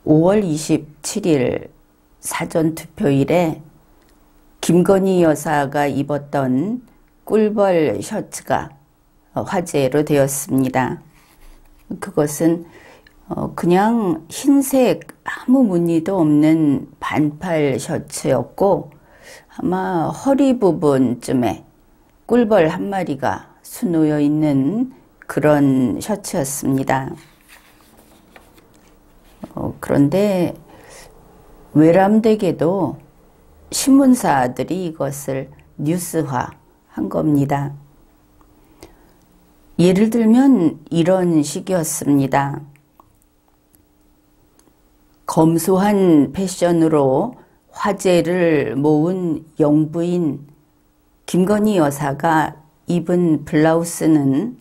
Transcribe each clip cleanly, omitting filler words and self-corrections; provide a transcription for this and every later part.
5월 27일 사전투표일에 김건희 여사가 입었던 꿀벌 셔츠가 화제로 되었습니다. 그것은 그냥 흰색 아무 무늬도 없는 반팔 셔츠였고, 아마 허리 부분쯤에 꿀벌 한 마리가 수놓여 있는 그런 셔츠였습니다. 그런데 외람되게도 신문사들이 이것을 뉴스화한 겁니다. 예를 들면 이런 식이었습니다. 검소한 패션으로 화제를 모은 영부인 김건희 여사가 입은 블라우스는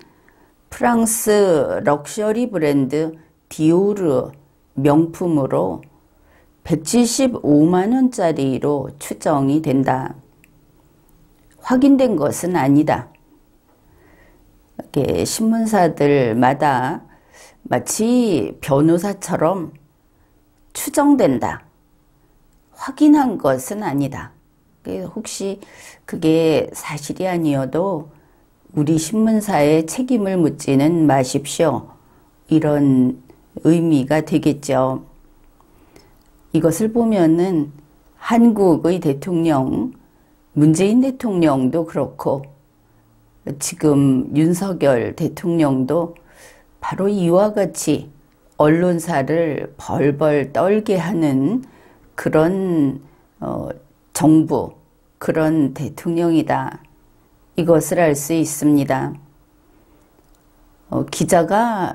프랑스 럭셔리 브랜드 디오르 명품으로 175만 원짜리로 추정이 된다. 확인된 것은 아니다. 이렇게 신문사들마다 마치 변호사처럼 추정된다. 확인한 것은 아니다. 혹시 그게 사실이 아니어도 우리 신문사에 책임을 묻지는 마십시오. 이런 의미가 되겠죠. 이것을 보면은 한국의 대통령, 문재인 대통령도 그렇고 지금 윤석열 대통령도 바로 이와 같이 언론사를 벌벌 떨게 하는 그런 정부, 그런 대통령이다. 이것을 알 수 있습니다. 기자가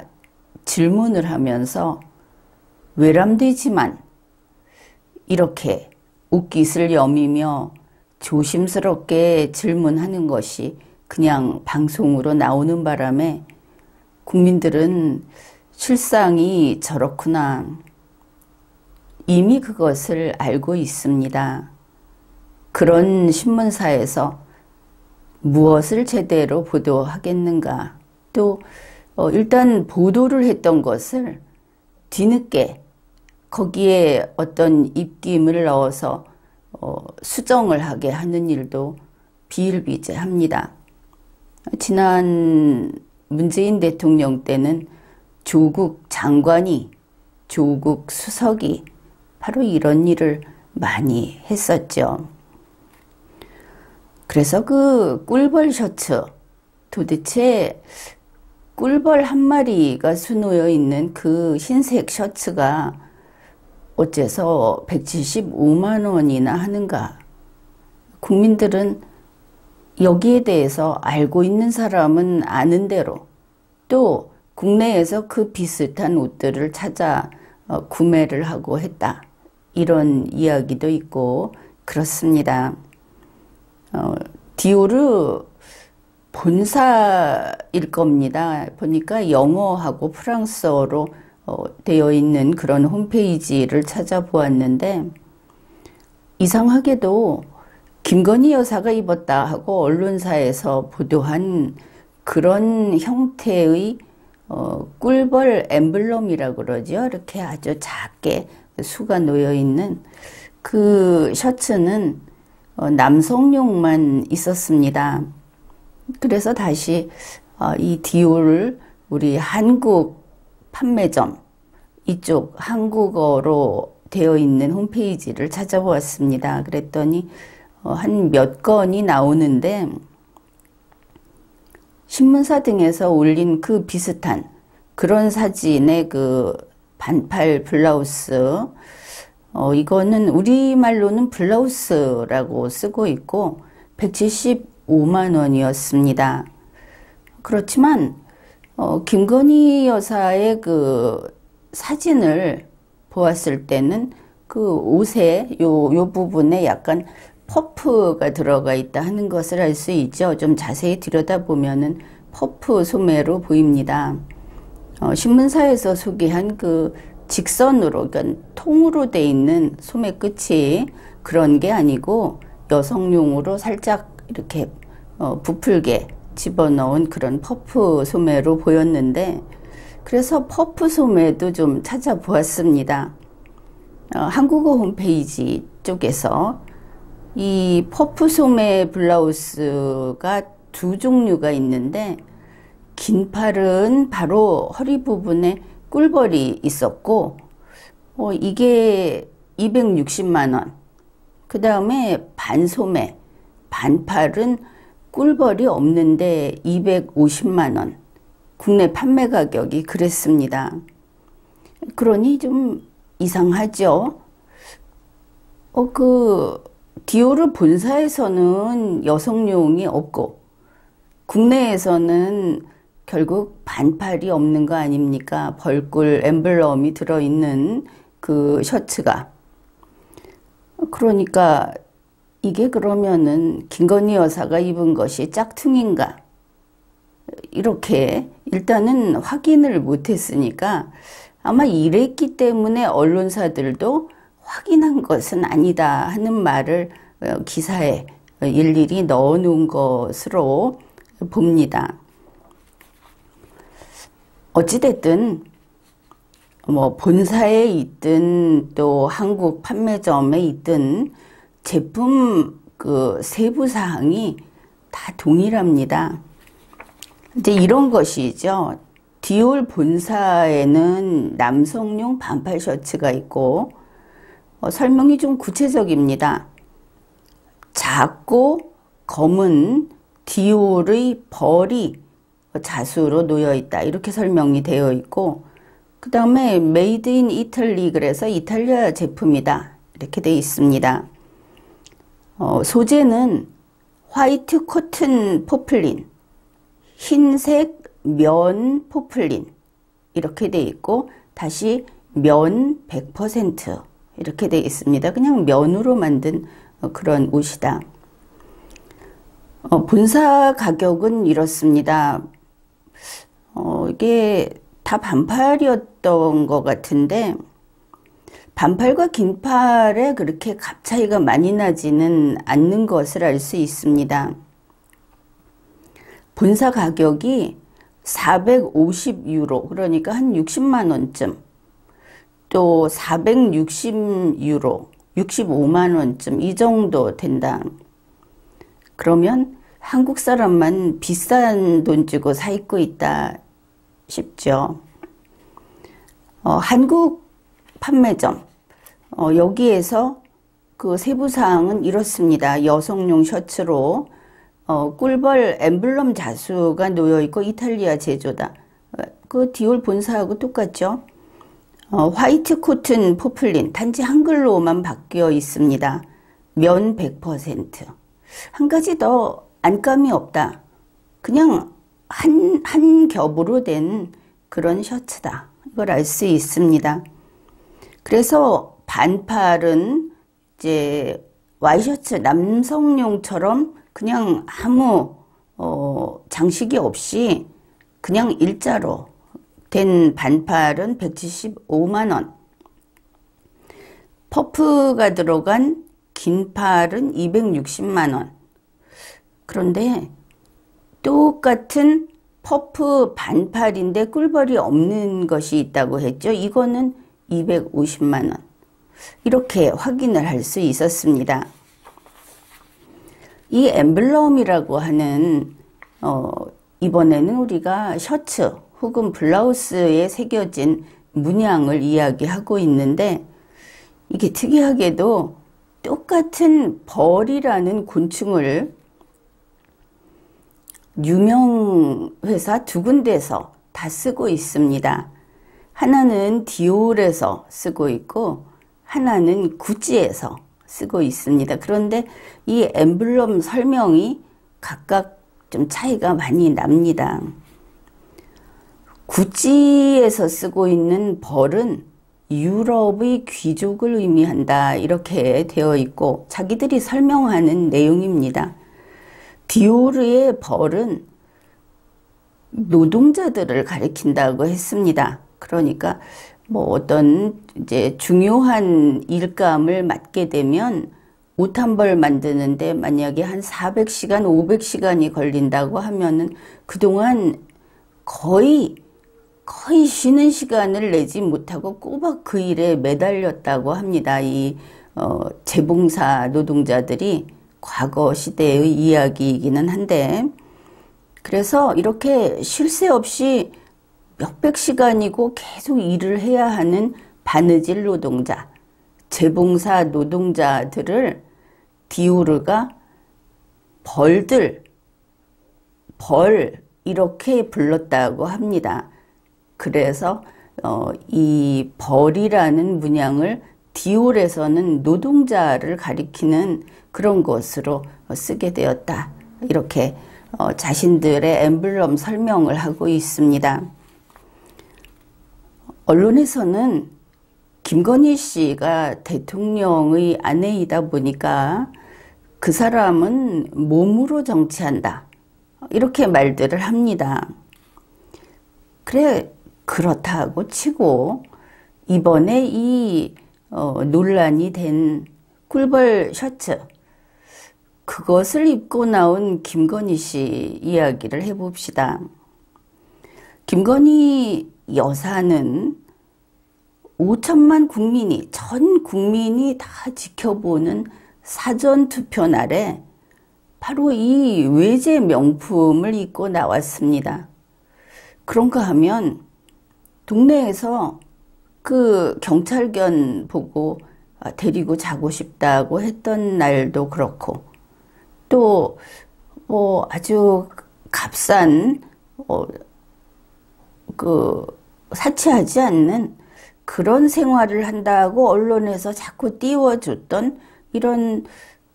질문을 하면서 외람되지만 이렇게 옷깃을 여미며 조심스럽게 질문하는 것이 그냥 방송으로 나오는 바람에 국민들은 실상이 저렇구나. 이미 그것을 알고 있습니다. 그런 신문사에서 무엇을 제대로 보도하겠는가. 또 일단 보도를 했던 것을 뒤늦게 거기에 어떤 입김을 넣어서 수정을 하게 하는 일도 비일비재합니다. 지난 문재인 대통령 때는 조국 장관이, 조국 수석이 바로 이런 일을 많이 했었죠. 그래서 그 꿀벌 셔츠, 도대체 꿀벌 한 마리가 수놓여 있는 그 흰색 셔츠가 어째서 175만 원이나 하는가? 국민들은 여기에 대해서 알고 있는 사람은 아는 대로, 또 국내에서 그 비슷한 옷들을 찾아 구매를 하고 했다. 이런 이야기도 있고 그렇습니다. 디오르 본사일 겁니다. 보니까 영어하고 프랑스어로 되어 있는 그런 홈페이지를 찾아보았는데, 이상하게도 김건희 여사가 입었다 하고 언론사에서 보도한 그런 형태의 꿀벌 엠블럼이라고 그러죠. 이렇게 아주 작게 수가 놓여 있는 그 셔츠는 남성용만 있었습니다. 그래서 다시 이 디올 우리 한국 판매점 이쪽 한국어로 되어 있는 홈페이지를 찾아보았습니다. 그랬더니 한 몇 건이 나오는데, 신문사 등에서 올린 그 비슷한 그런 사진의 그 반팔 블라우스, 이거는 우리말로는 블라우스라고 쓰고 있고 175만 원이었습니다. 그렇지만 김건희 여사의 그 사진을 보았을 때는 그 옷에 요 부분에 약간 퍼프가 들어가 있다 하는 것을 알 수 있죠. 좀 자세히 들여다보면은 퍼프 소매로 보입니다. 신문사에서 소개한 그 직선으로, 그러니까 통으로 돼 있는 소매 끝이 그런 게 아니고 여성용으로 살짝 이렇게 부풀게 집어넣은 그런 퍼프 소매로 보였는데, 그래서 퍼프 소매도 좀 찾아보았습니다. 한국어 홈페이지 쪽에서 이 퍼프 소매 블라우스가 두 종류가 있는데, 긴 팔은 바로 허리 부분에 꿀벌이 있었고, 이게 260만 원. 그 다음에 반소매, 반팔은 꿀벌이 없는데 250만 원. 국내 판매 가격이 그랬습니다. 그러니 좀 이상하죠? 디오르 본사에서는 여성용이 없고, 국내에서는 결국 반팔이 없는 거 아닙니까? 벌꿀 엠블럼이 들어있는 그 셔츠가. 그러니까 이게 그러면은 김건희 여사가 입은 것이 짝퉁인가? 이렇게 일단은 확인을 못했으니까 아마 이랬기 때문에 언론사들도 확인한 것은 아니다 하는 말을 기사에 일일이 넣어 놓은 것으로 봅니다. 어찌됐든 본사에 있든 또 한국 판매점에 있든 제품 그 세부 사항이 다 동일합니다. 이제 이런 것이죠. 디올 본사에는 남성용 반팔 셔츠가 있고, 설명이 좀 구체적입니다. 작고 검은 디올의 벌이 자수로 놓여 있다, 이렇게 설명이 되어 있고, 그 다음에 메이드 인 이탈리, 그래서 이탈리아 제품이다, 이렇게 되어 있습니다. 소재는 화이트 코튼 포플린, 흰색 면 포플린, 이렇게 되어 있고, 다시 면 100% 이렇게 되어 있습니다. 그냥 면으로 만든 그런 옷이다. 본사 가격은 이렇습니다. 이게 다 반팔이었던 것 같은데, 반팔과 긴팔에 그렇게 값 차이가 많이 나지는 않는 것을 알 수 있습니다. 본사 가격이 450유로, 그러니까 한 60만 원쯤, 또 460유로, 65만 원쯤, 이 정도 된다. 그러면 한국 사람만 비싼 돈 주고 사 입고 있다 싶죠. 한국 판매점, 여기에서 그 세부사항은 이렇습니다. 여성용 셔츠로 꿀벌 엠블럼 자수가 놓여있고 이탈리아 제조다. 그 디올 본사하고 똑같죠. 화이트 코튼 포플린, 단지 한글로만 바뀌어 있습니다. 면 100%. 한 가지 더 안감이 없다. 그냥 한 겹으로 된 그런 셔츠다, 이걸 알 수 있습니다. 그래서 반팔은 이제 와이셔츠, 남성용처럼 그냥 아무 장식이 없이 그냥 일자로 된 반팔은 175만 원. 퍼프가 들어간 긴 팔은 260만 원. 그런데 똑같은 퍼프 반팔인데 꿀벌이 없는 것이 있다고 했죠. 이거는 250만 원. 이렇게 확인을 할 수 있었습니다. 이 엠블럼이라고 하는 이번에는 우리가 셔츠 혹은 블라우스에 새겨진 문양을 이야기하고 있는데, 이게 특이하게도 똑같은 벌이라는 곤충을 유명 회사 두 군데서 다 쓰고 있습니다. 하나는 디올에서 쓰고 있고 하나는 구찌에서 쓰고 있습니다. 그런데 이 엠블럼 설명이 각각 좀 차이가 많이 납니다. 구찌에서 쓰고 있는 벌은 유럽의 귀족을 의미한다, 이렇게 되어 있고 자기들이 설명하는 내용입니다. 디오르의 벌은 노동자들을 가리킨다고 했습니다. 그러니까 어떤 이제 중요한 일감을 맡게 되면 옷 한 벌 만드는데 만약에 한 400시간, 500시간이 걸린다고 하면은 그동안 거의 거의 쉬는 시간을 내지 못하고 꼬박 그 일에 매달렸다고 합니다. 이 재봉사 노동자들이 과거 시대의 이야기이기는 한데, 그래서 이렇게 쉴 새 없이 몇백 시간이고 계속 일을 해야 하는 바느질 노동자, 재봉사 노동자들을 디오르가 벌 이렇게 불렀다고 합니다. 그래서 이 벌이라는 문양을 디올에서는 노동자를 가리키는 그런 것으로 쓰게 되었다. 이렇게 자신들의 엠블럼 설명을 하고 있습니다. 언론에서는 김건희 씨가 대통령의 아내이다 보니까 그 사람은 몸으로 정치한다. 이렇게 말들을 합니다. 그래, 그렇다고 치고 이번에 이 논란이 된 꿀벌 셔츠, 그것을 입고 나온 김건희 씨 이야기를 해봅시다. 김건희 여사는 5천만 국민이, 전 국민이 다 지켜보는 사전투표 날에 바로 이 외제 명품을 입고 나왔습니다. 그런가 하면 동네에서 그 경찰견 보고 데리고 자고 싶다고 했던 날도 그렇고, 또 뭐 아주 값싼 그 사치하지 않는 그런 생활을 한다고 언론에서 자꾸 띄워줬던 이런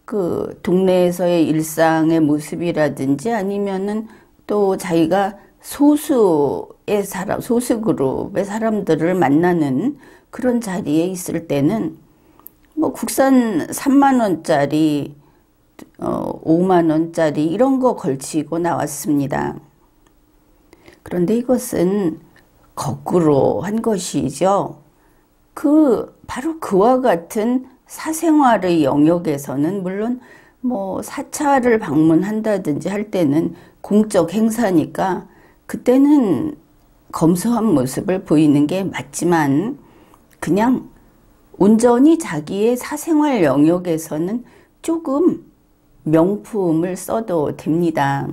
그 동네에서의 일상의 모습이라든지, 아니면은 또 자기가 소수 그룹의 사람들을 만나는 그런 자리에 있을 때는 뭐 국산 3만 원짜리, 5만 원짜리 이런 거 걸치고 나왔습니다. 그런데 이것은 거꾸로 한 것이죠. 바로 그와 같은 사생활의 영역에서는, 물론 뭐 사찰을 방문한다든지 할 때는 공적 행사니까 그때는 검소한 모습을 보이는 게 맞지만, 그냥 온전히 자기의 사생활 영역에서는 조금 명품을 써도 됩니다.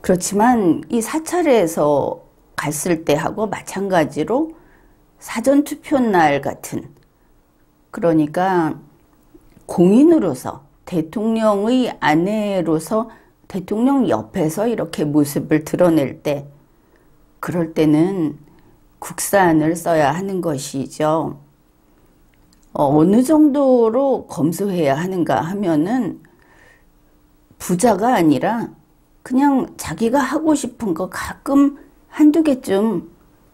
그렇지만 이 사찰에서 갔을 때하고 마찬가지로 사전투표 날 같은, 그러니까 공인으로서, 대통령의 아내로서 대통령 옆에서 이렇게 모습을 드러낼 때, 그럴 때는 국산을 써야 하는 것이죠. 어느 정도로 검소해야 하는가 하면은 부자가 아니라 그냥 자기가 하고 싶은 거 가끔 한두 개쯤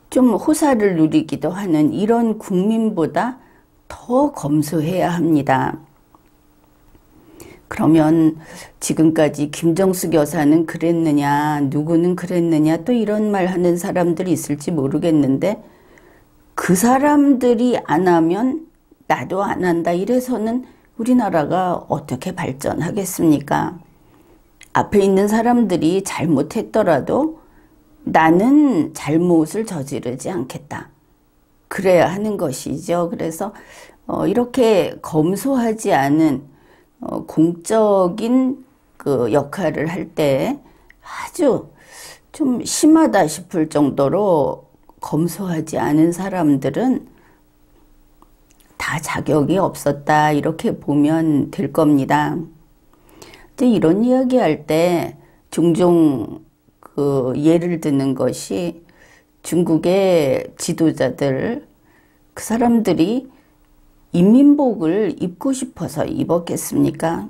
좀 호사를 누리기도 하는 이런 국민보다 더 검소해야 합니다. 그러면 지금까지 김정숙 여사는 그랬느냐, 누구는 그랬느냐, 또 이런 말 하는 사람들이 있을지 모르겠는데, 그 사람들이 안 하면 나도 안 한다, 이래서는 우리나라가 어떻게 발전하겠습니까? 앞에 있는 사람들이 잘못했더라도 나는 잘못을 저지르지 않겠다, 그래야 하는 것이죠. 그래서 이렇게 검소하지 않은 공적인 그 역할을 할 때 아주 좀 심하다 싶을 정도로 검소하지 않은 사람들은 다 자격이 없었다, 이렇게 보면 될 겁니다. 이제 이런 이야기 할 때 종종 그 예를 드는 것이, 중국의 지도자들, 그 사람들이 인민복을 입고 싶어서 입었겠습니까?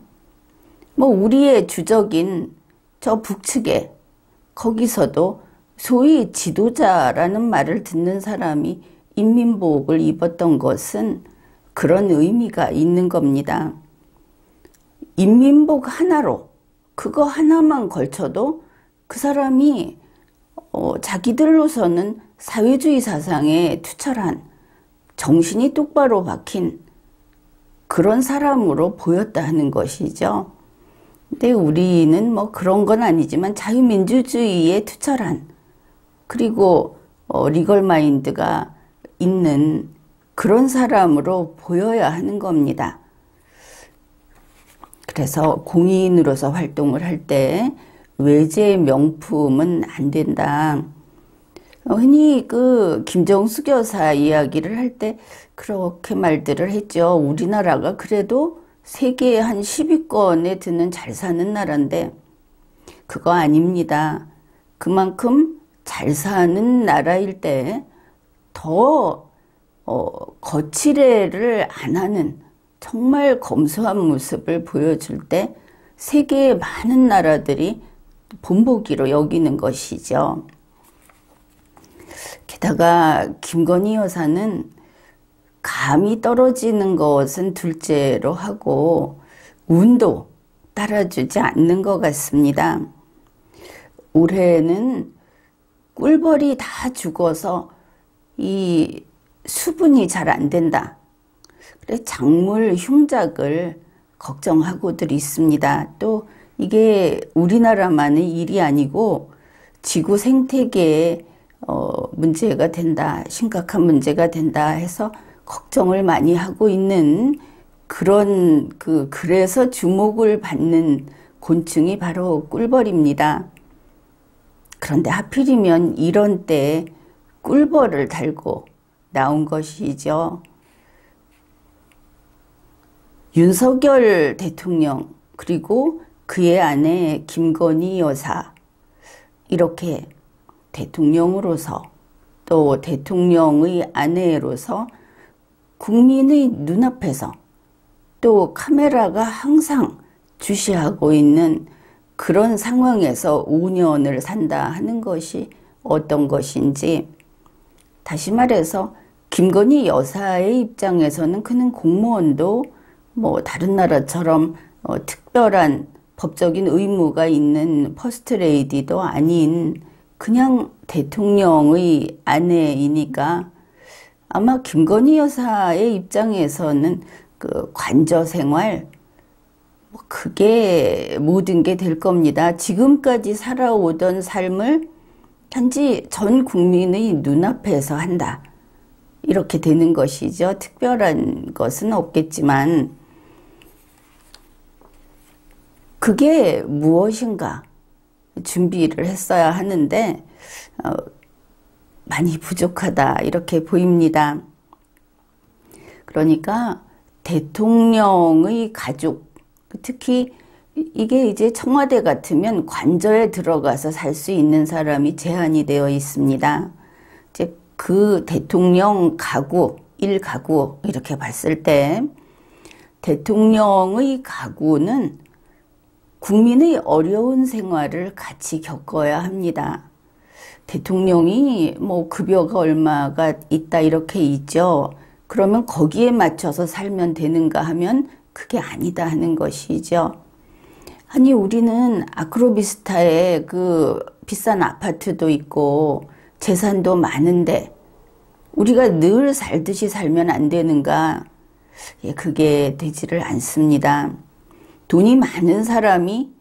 뭐 우리의 주적인 저 북측에, 거기서도 소위 지도자라는 말을 듣는 사람이 인민복을 입었던 것은 그런 의미가 있는 겁니다. 인민복 하나로, 그거 하나만 걸쳐도 그 사람이 자기들로서는 사회주의 사상에 투철한, 정신이 똑바로 박힌 그런 사람으로 보였다 하는 것이죠. 근데 우리는 뭐 그런 건 아니지만 자유민주주의에 투철한, 그리고 리걸 마인드가 있는 그런 사람으로 보여야 하는 겁니다. 그래서 공인으로서 활동을 할 때 외제 명품은 안 된다. 흔히 그 김정숙 여사 이야기를 할 때 그렇게 말들을 했죠. 우리나라가 그래도 세계 한 10위권에 드는 잘 사는 나라인데 그거 아닙니다. 그만큼 잘 사는 나라일 때 더 거칠애를 안 하는 정말 검소한 모습을 보여줄 때 세계의 많은 나라들이 본보기로 여기는 것이죠. 게다가 김건희 여사는 감이 떨어지는 것은 둘째로 하고 운도 따라주지 않는 것 같습니다. 올해는 꿀벌이 다 죽어서 이 수분이 잘 안 된다. 그래 작물 흉작을 걱정하고들 있습니다. 또 이게 우리나라만의 일이 아니고 지구 생태계에 문제가 된다, 심각한 문제가 된다 해서 걱정을 많이 하고 있는 그런 그래서 주목을 받는 곤충이 바로 꿀벌입니다. 그런데 하필이면 이런 때에 꿀벌을 달고 나온 것이죠. 윤석열 대통령 그리고 그의 아내 김건희 여사 이렇게 대통령으로서 또 대통령의 아내로서 국민의 눈앞에서 또 카메라가 항상 주시하고 있는 그런 상황에서 5년을 산다 하는 것이 어떤 것인지, 다시 말해서 김건희 여사의 입장에서는 그는 공무원도 뭐 다른 나라처럼 특별한 법적인 의무가 있는 퍼스트레이디도 아닌 그냥 대통령의 아내이니까 아마 김건희 여사의 입장에서는 그 관저 생활 그게 모든 게 될 겁니다. 지금까지 살아오던 삶을 단지 전 국민의 눈앞에서 한다. 이렇게 되는 것이죠. 특별한 것은 없겠지만 그게 무엇인가 준비를 했어야 하는데 많이 부족하다 이렇게 보입니다. 그러니까 대통령의 가족, 특히 이게 이제 청와대 같으면 관저에 들어가서 살 수 있는 사람이 제한이 되어 있습니다. 이제 그 대통령 가구, 일가구 이렇게 봤을 때 대통령의 가구는 국민의 어려운 생활을 같이 겪어야 합니다. 대통령이 뭐 급여가 얼마가 있다 이렇게 있죠. 그러면 거기에 맞춰서 살면 되는가 하면 그게 아니다 하는 것이죠. 아니 우리는 아크로비스타에 그 비싼 아파트도 있고 재산도 많은데 우리가 늘 살듯이 살면 안 되는가? 예, 그게 되지를 않습니다. 돈이 많은 사람이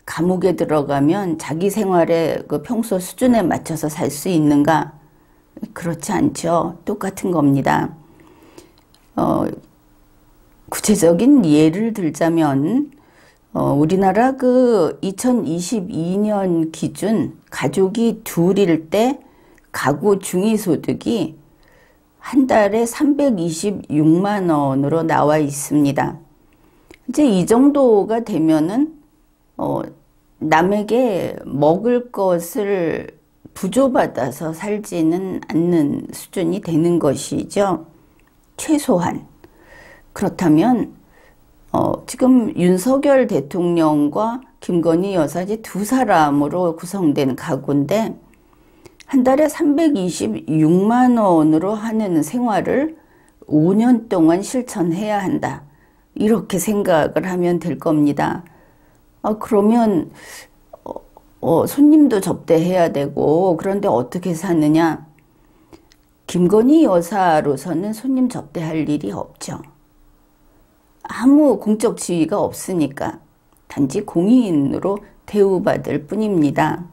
감옥에 들어가면 자기 생활의 그 평소 수준에 맞춰서 살 수 있는가? 그렇지 않죠. 똑같은 겁니다. 구체적인 예를 들자면 우리나라 그 2022년 기준 가족이 둘일 때 가구 중위소득이 한 달에 326만 원으로 나와 있습니다. 이제 이 정도가 되면은 남에게 먹을 것을 부조받아서 살지는 않는 수준이 되는 것이죠. 최소한. 그렇다면 지금 윤석열 대통령과 김건희 여사 이제 두 사람으로 구성된 가구인데 한 달에 326만 원으로 하는 생활을 5년 동안 실천해야 한다. 이렇게 생각을 하면 될 겁니다. 그러면 손님도 접대해야 되고 그런데 어떻게 사느냐? 김건희 여사로서는 손님 접대할 일이 없죠. 아무 공적 지위가 없으니까 단지 공인으로 대우받을 뿐입니다.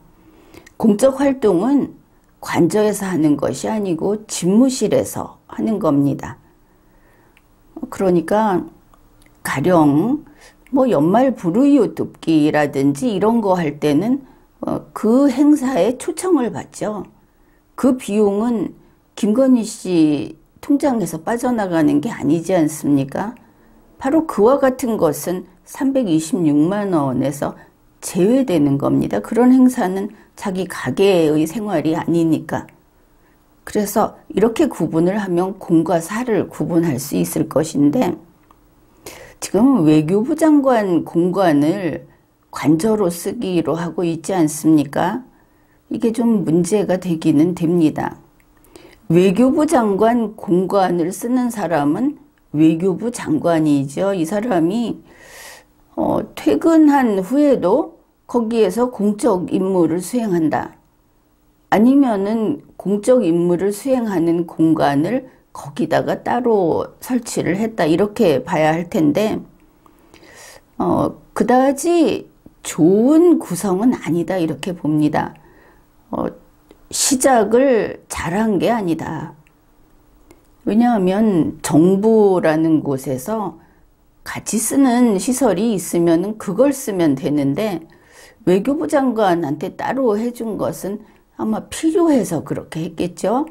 공적 활동은 관저에서 하는 것이 아니고 집무실에서 하는 겁니다. 그러니까 가령 뭐 연말 불우이웃 돕기라든지 이런 거 할 때는 그 행사에 초청을 받죠. 그 비용은 김건희 씨 통장에서 빠져나가는 게 아니지 않습니까? 바로 그와 같은 것은 326만 원에서 제외되는 겁니다. 그런 행사는 자기 가게의 생활이 아니니까. 그래서 이렇게 구분을 하면 공과 사를 구분할 수 있을 것인데, 지금 외교부 장관 공관을 관저로 쓰기로 하고 있지 않습니까? 이게 좀 문제가 되기는 됩니다. 외교부 장관 공관을 쓰는 사람은 외교부 장관이죠. 이 사람이 퇴근한 후에도 거기에서 공적 임무를 수행한다. 아니면은 공적 임무를 수행하는 공간을 거기다가 따로 설치를 했다. 이렇게 봐야 할 텐데, 그다지 좋은 구성은 아니다. 이렇게 봅니다. 시작을 잘한 게 아니다. 왜냐하면 정부라는 곳에서 같이 쓰는 시설이 있으면 그걸 쓰면 되는데, 외교부 장관한테 따로 해준 것은 아마 필요해서 그렇게 했겠죠.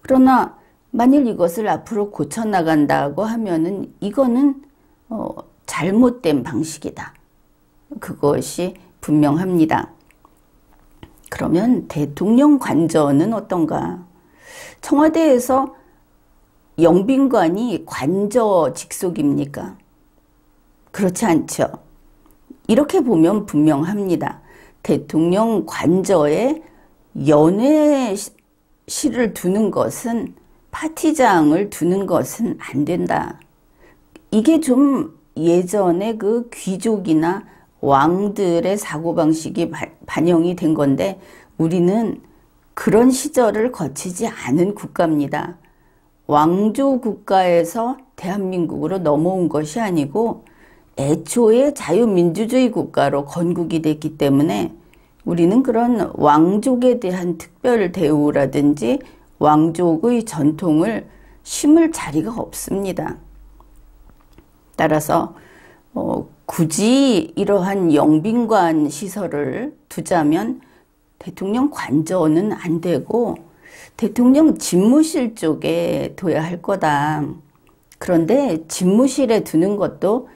그러나 만일 이것을 앞으로 고쳐나간다고 하면은 이거는 잘못된 방식이다. 그것이 분명합니다. 그러면 대통령 관저는 어떤가? 청와대에서 영빈관이 관저 직속입니까? 그렇지 않죠. 이렇게 보면 분명합니다. 대통령 관저에 연회실을 두는 것은, 파티장을 두는 것은 안 된다. 이게 좀 예전에 그 귀족이나 왕들의 사고방식이 반영이 된 건데, 우리는 그런 시절을 거치지 않은 국가입니다. 왕조 국가에서 대한민국으로 넘어온 것이 아니고 애초에 자유민주주의 국가로 건국이 됐기 때문에 우리는 그런 왕족에 대한 특별 대우라든지 왕족의 전통을 심을 자리가 없습니다. 따라서 굳이 이러한 영빈관 시설을 두자면 대통령 관저는 안 되고 대통령 집무실 쪽에 둬야 할 거다. 그런데 집무실에 두는 것도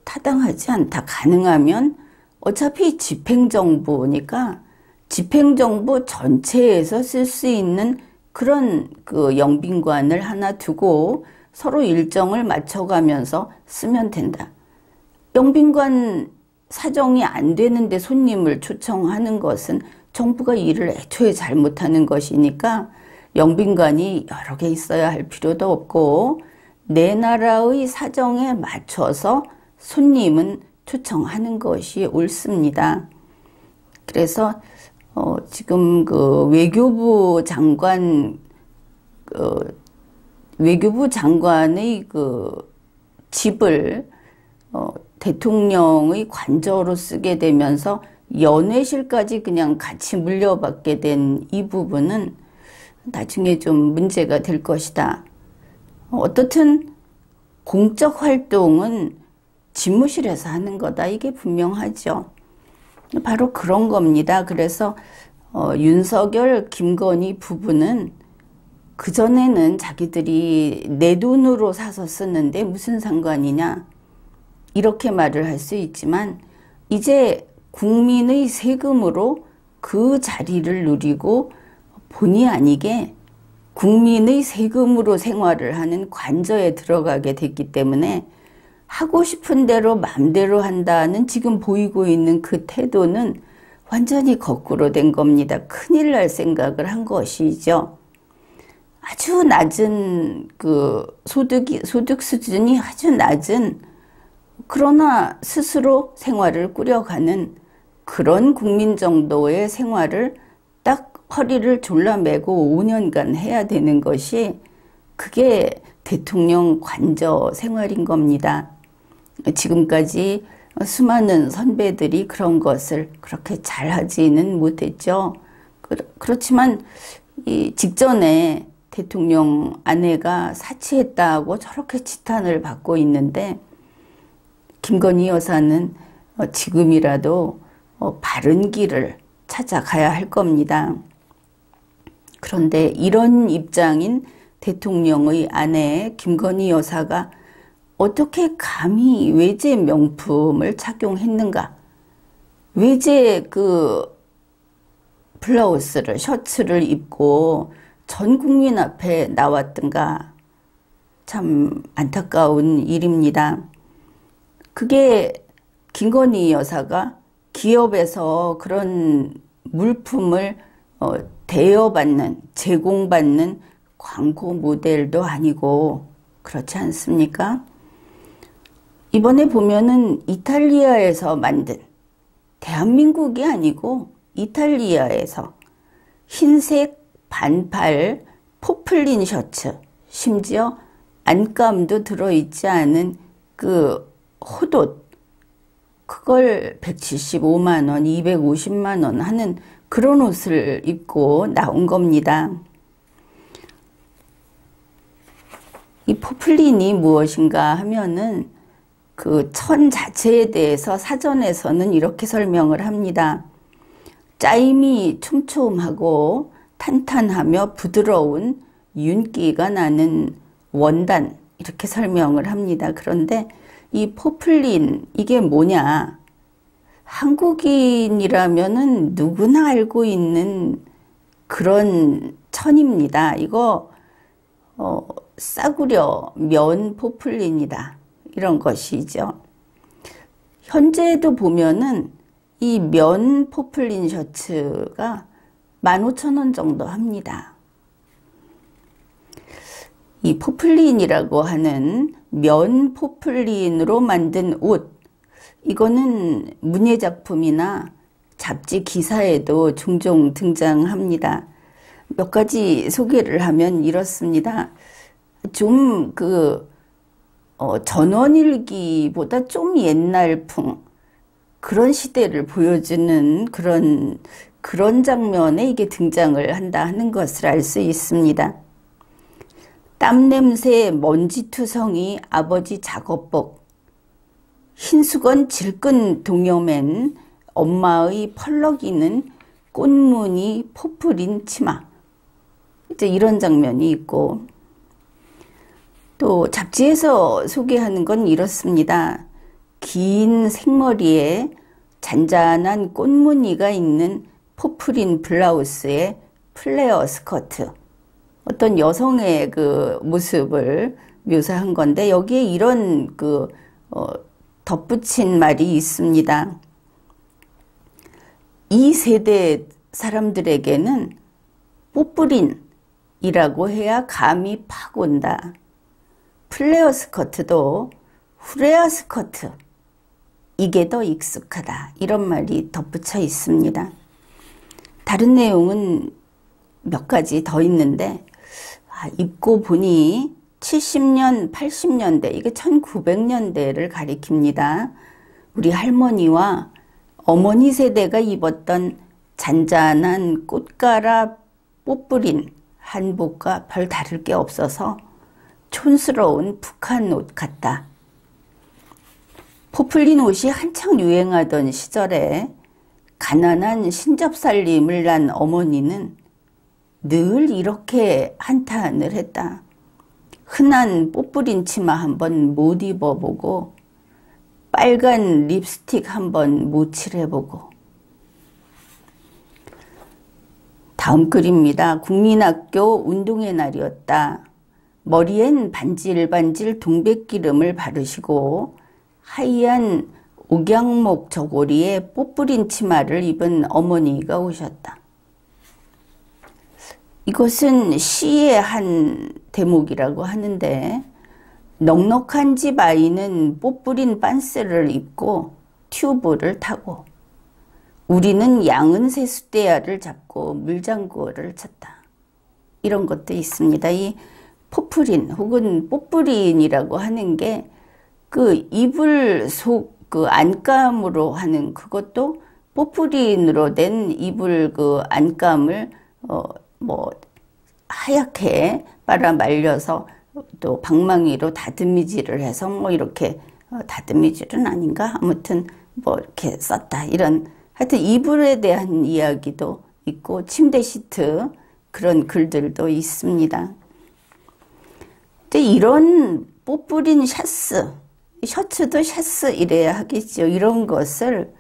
타당하지 않다. 가능하면 어차피 집행정부니까 집행정부 전체에서 쓸 수 있는 그런 그 영빈관을 하나 두고 서로 일정을 맞춰가면서 쓰면 된다. 영빈관 사정이 안 되는데 손님을 초청하는 것은 정부가 일을 애초에 잘못하는 것이니까 영빈관이 여러 개 있어야 할 필요도 없고 내 나라의 사정에 맞춰서 손님은 초청하는 것이 옳습니다. 그래서 지금 그 외교부 장관의 그 집을 대통령의 관저로 쓰게 되면서 연회실까지 그냥 같이 물려받게 된 이 부분은 나중에 좀 문제가 될 것이다. 어떻든 공적 활동은 집무실에서 하는 거다. 이게 분명하죠. 바로 그런 겁니다. 그래서 윤석열, 김건희 부부는 그전에는 자기들이 내 돈으로 사서 쓰는데 무슨 상관이냐 이렇게 말을 할 수 있지만 이제 국민의 세금으로 그 자리를 누리고 본의 아니게 국민의 세금으로 생활을 하는 관저에 들어가게 됐기 때문에 하고 싶은 대로 마음대로 한다는 지금 보이고 있는 그 태도는 완전히 거꾸로 된 겁니다. 큰일 날 생각을 한 것이죠. 아주 낮은 그 소득 수준이 아주 낮은 그러나 스스로 생활을 꾸려가는 그런 국민 정도의 생활을 딱 허리를 졸라매고 5년간 해야 되는 것이 그게 대통령 관저 생활인 겁니다. 지금까지 수많은 선배들이 그런 것을 그렇게 잘하지는 못했죠. 그렇지만 이 직전에 대통령 아내가 사치했다고 저렇게 지탄을 받고 있는데 김건희 여사는 지금이라도 바른 길을 찾아가야 할 겁니다. 그런데 이런 입장인 대통령의 아내 김건희 여사가 어떻게 감히 외제 명품을 착용했는가? 외제 블라우스를, 셔츠를 입고 전 국민 앞에 나왔던가? 참 안타까운 일입니다. 그게 김건희 여사가 기업에서 그런 물품을 대여받는, 제공받는 광고 모델도 아니고 그렇지 않습니까? 이번에 보면은 이탈리아에서 만든, 대한민국이 아니고 이탈리아에서 흰색 반팔 포플린 셔츠, 심지어 안감도 들어있지 않은 그 호옷, 그걸 175만 원, 250만 원 하는 그런 옷을 입고 나온 겁니다. 이 포플린이 무엇인가 하면은 그 천 자체에 대해서 사전에서는 이렇게 설명을 합니다. 짜임이 촘촘하고 탄탄하며 부드러운 윤기가 나는 원단, 이렇게 설명을 합니다. 그런데 이 포플린, 이게 뭐냐? 한국인이라면은 누구나 알고 있는 그런 천입니다. 이거 싸구려 면 포플린이다, 이런 것이죠. 현재도 보면은 이 면 포플린 셔츠가 15,000원 정도 합니다. 이 포플린이라고 하는 면 포플린으로 만든 옷, 이거는 문예작품이나 잡지 기사에도 종종 등장합니다. 몇 가지 소개를 하면 이렇습니다. 좀 전원일기보다 좀 옛날풍, 그런 시대를 보여주는 그런 장면에 이게 등장을 한다 하는 것을 알 수 있습니다. 땀냄새 먼지투성이 아버지 작업복, 흰수건 질끈 동여맨 엄마의 펄럭이는 꽃무늬 포플린 치마, 이제 이런 장면이 있고, 또 잡지에서 소개하는 건 이렇습니다. 긴 생머리에 잔잔한 꽃무늬가 있는 포플린 블라우스에 플레어 스커트, 어떤 여성의 그 모습을 묘사한 건데 여기에 이런 덧붙인 말이 있습니다. 이 세대 사람들에게는 뽀뿌린이라고 해야 감이 팍 온다. 플레어 스커트도 후레아 스커트, 이게 더 익숙하다, 이런 말이 덧붙여 있습니다. 다른 내용은 몇 가지 더 있는데 입고 보니 70년, 80년대, 이게 1900년대를 가리킵니다. 우리 할머니와 어머니 세대가 입었던 잔잔한 꽃가라 뽀뿌린 한복과 별 다를 게 없어서 촌스러운 북한 옷 같다. 포플린 옷이 한창 유행하던 시절에 가난한 신접살림을 난 어머니는 늘 이렇게 한탄을 했다. 흔한 뽀뿌린 치마 한번 못 입어보고 빨간 립스틱 한번 못 칠해보고. 다음 글입니다. 국민학교 운동의 날이었다. 머리엔 반질반질 동백기름을 바르시고 하얀 옥양목 저고리에 뽀뿌린 치마를 입은 어머니가 오셨다. 이것은 시의 한 대목이라고 하는데, 넉넉한 집 아이는 뽀뿌린 빤스를 입고 튜브를 타고 우리는 양은 세숫대야를 잡고 물장구를 쳤다. 이런 것도 있습니다. 이 포플린 혹은 뽀뿌린이라고 하는 게 그 이불 속 그 안감으로 하는, 그것도 포플린으로 된 이불 그 안감을 하얗게 빨아 말려서 또 방망이로 다듬이질을 해서 뭐 이렇게 다듬이질은 아닌가? 아무튼 뭐 이렇게 썼다. 이런 하여튼 이불에 대한 이야기도 있고 침대 시트 그런 글들도 있습니다. 근데 이런 뽀뿌린 셔츠도 샤스 이래야 하겠죠. 이런 것을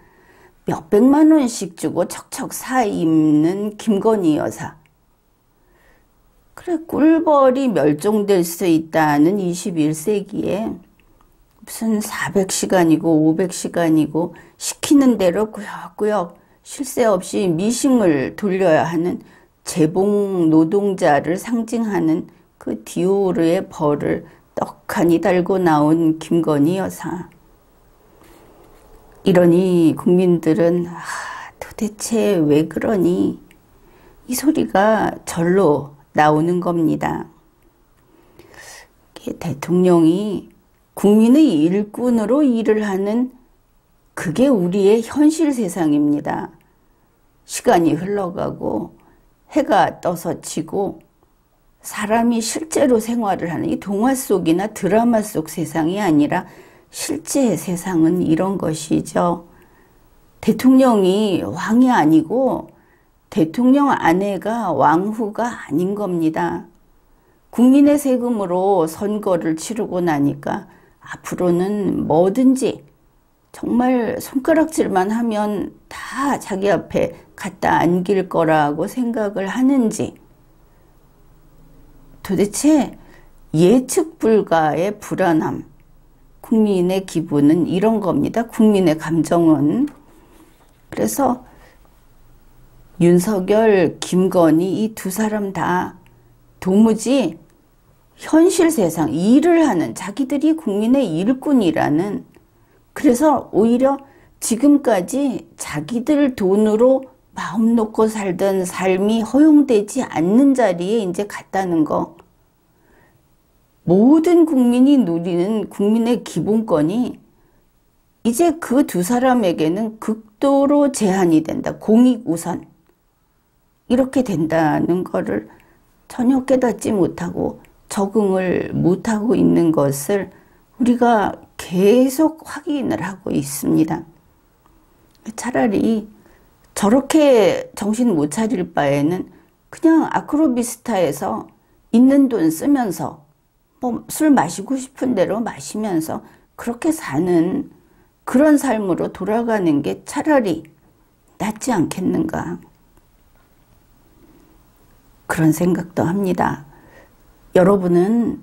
몇백만 원씩 주고 척척 사 입는 김건희 여사. 그래, 꿀벌이 멸종될 수 있다는 21세기에 무슨 400시간이고 500시간이고 시키는 대로 꾸역꾸역 쉴 새 없이 미싱을 돌려야 하는 재봉 노동자를 상징하는 그 디오르의 벌을 떡하니 달고 나온 김건희 여사. 이러니 국민들은 도대체 왜 그러니 이 소리가 절로 나오는 겁니다. 대통령이 국민의 일꾼으로 일을 하는 그게 우리의 현실 세상입니다. 시간이 흘러가고 해가 떠서 지고 사람이 실제로 생활을 하는 이 동화 속이나 드라마 속 세상이 아니라 실제 세상은 이런 것이죠. 대통령이 왕이 아니고 대통령 아내가 왕후가 아닌 겁니다. 국민의 세금으로 선거를 치르고 나니까 앞으로는 뭐든지 정말 손가락질만 하면 다 자기 앞에 갖다 안길 거라고 생각을 하는지 도대체 예측 불가의 불안함, 국민의 기분은 이런 겁니다. 국민의 감정은. 그래서 윤석열, 김건희 이 두 사람 다 도무지 현실 세상 일을 하는 자기들이 국민의 일꾼이라는 그래서 오히려 지금까지 자기들 돈으로 마음 놓고 살던 삶이 허용되지 않는 자리에 이제 갔다는 거. 모든 국민이 누리는 국민의 기본권이 이제 그 두 사람에게는 극도로 제한이 된다. 공익 우선. 이렇게 된다는 거를 전혀 깨닫지 못하고 적응을 못하고 있는 것을 우리가 계속 확인을 하고 있습니다. 차라리 저렇게 정신 못 차릴 바에는 그냥 아크로비스타에서 있는 돈 쓰면서 뭐 술 마시고 싶은 대로 마시면서 그렇게 사는 그런 삶으로 돌아가는 게 차라리 낫지 않겠는가. 그런 생각도 합니다. 여러분은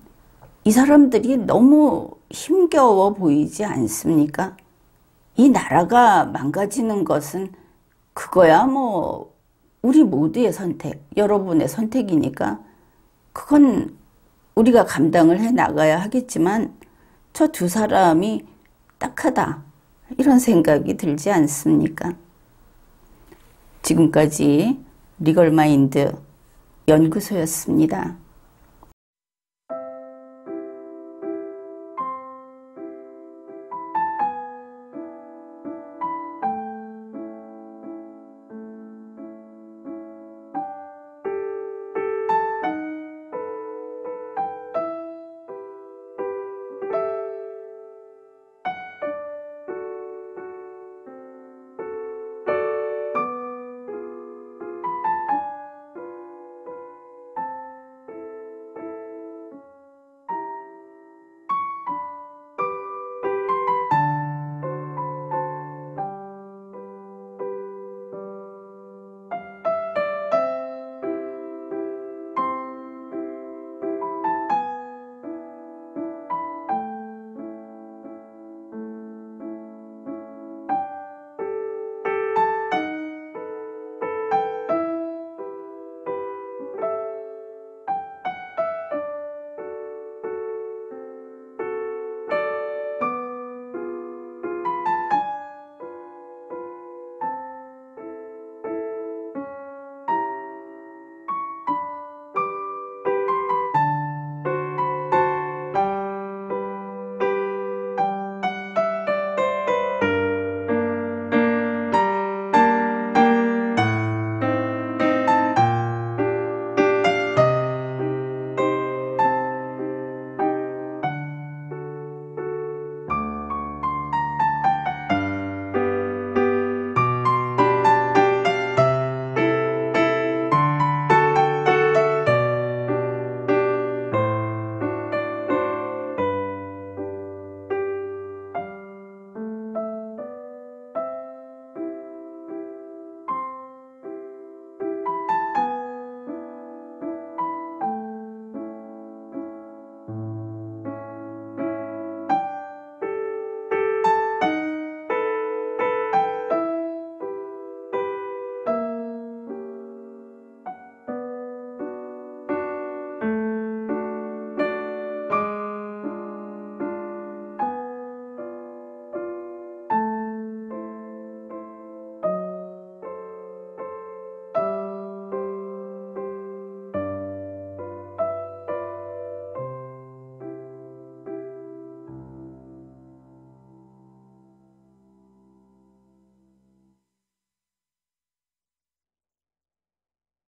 이 사람들이 너무 힘겨워 보이지 않습니까? 이 나라가 망가지는 것은 그거야 뭐 우리 모두의 선택, 여러분의 선택이니까 그건 우리가 감당을 해 나가야 하겠지만 저 두 사람이 딱하다 이런 생각이 들지 않습니까? 지금까지 리걸마인드 연구소였습니다.